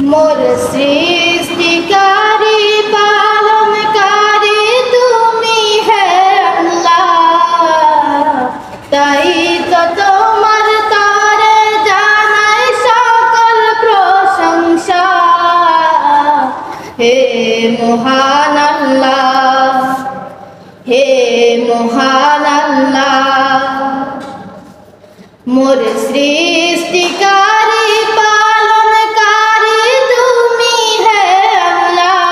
मोर सृष्टिकारी पालनकारी तुमी है अल्लाह ताई तो তোমার তারে জানাই সকল প্রশংসা হে মহান আল্লাহ হে মহান আল্লাহ मोर सृष्टिकारी पालनकारी तुमी है अल्लाह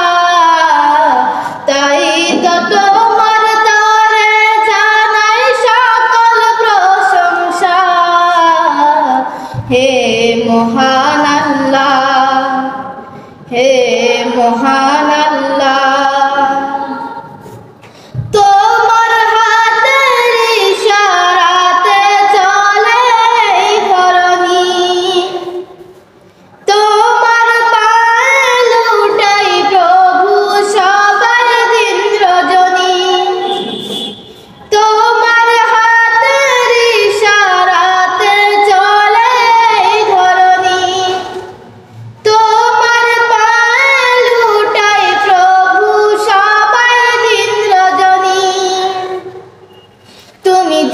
ताई तो তোমার তারে জানাই সকল প্রশংসা হে মহান আল্লাহ হে মহান আল্লাহ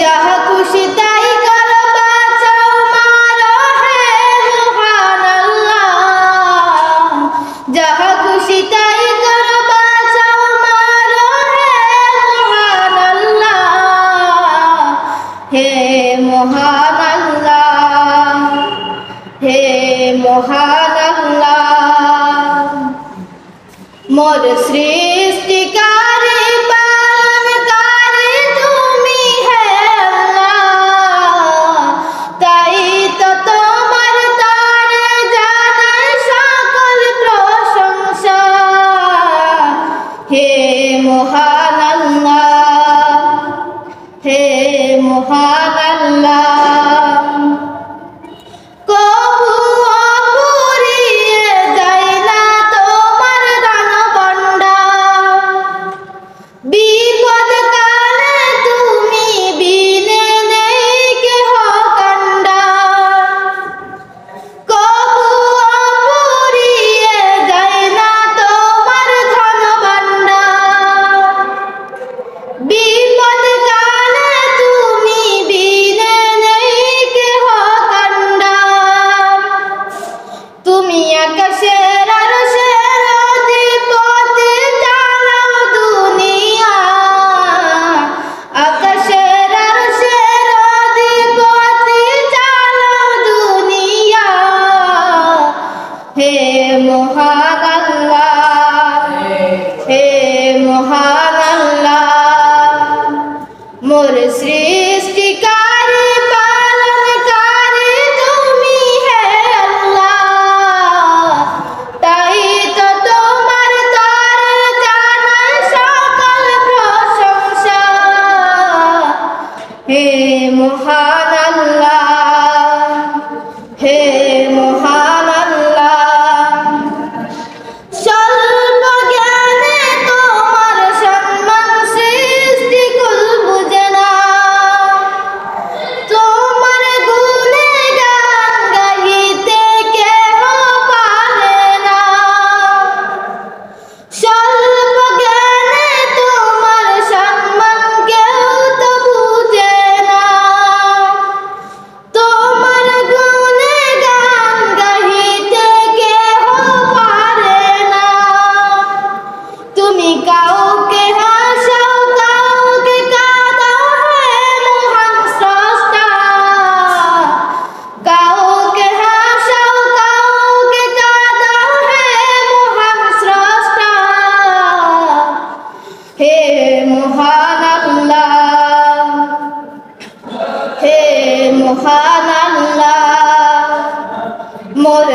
যাহা খুশি তাই করো বাঁচাও মারো হে মহান আল্লাহ যাহা খুশি তাই করো বাঁচাও মারো হে মহান আল্লাহ হে মহান আল্লাহ হে মহান আল্লাহ মোর সৃষ্টিকারী हे मोहान अल्लाह हे मोहान अल्लाह कबू अपुरिए যায় না তোমার দান ভান্ডার বিপদ কালে তুমি বিনে নেই কেহ কান্ডার কবু অপুরিয়ে যায় না তোমার ধন বিপদ কালে তুমি বিনে নেই কেহ কান্ডার তুমি আকাশের আরশের অধিপতি চালাও দুনিয়া আকাশের আরশের অধিপতি চালাও দুনিয়া হে মহান আল্লাহ হে মহান मोर सृष्टिकारी पालनकारी तुमी है अल्लाह ताई तो তোমার তারে জানাই সকল প্রশংসা হে মহান আল্লাহ হে মহান আল্লাহ কাউকে হাসাও কাউকে কাঁদাও হে মহান স্রষ্টা কাউকে হাসাও কাউকে কাঁদাও হে মহান স্রষ্টা হে মহান আল্লাহ হে মহান আল্লাহ মোর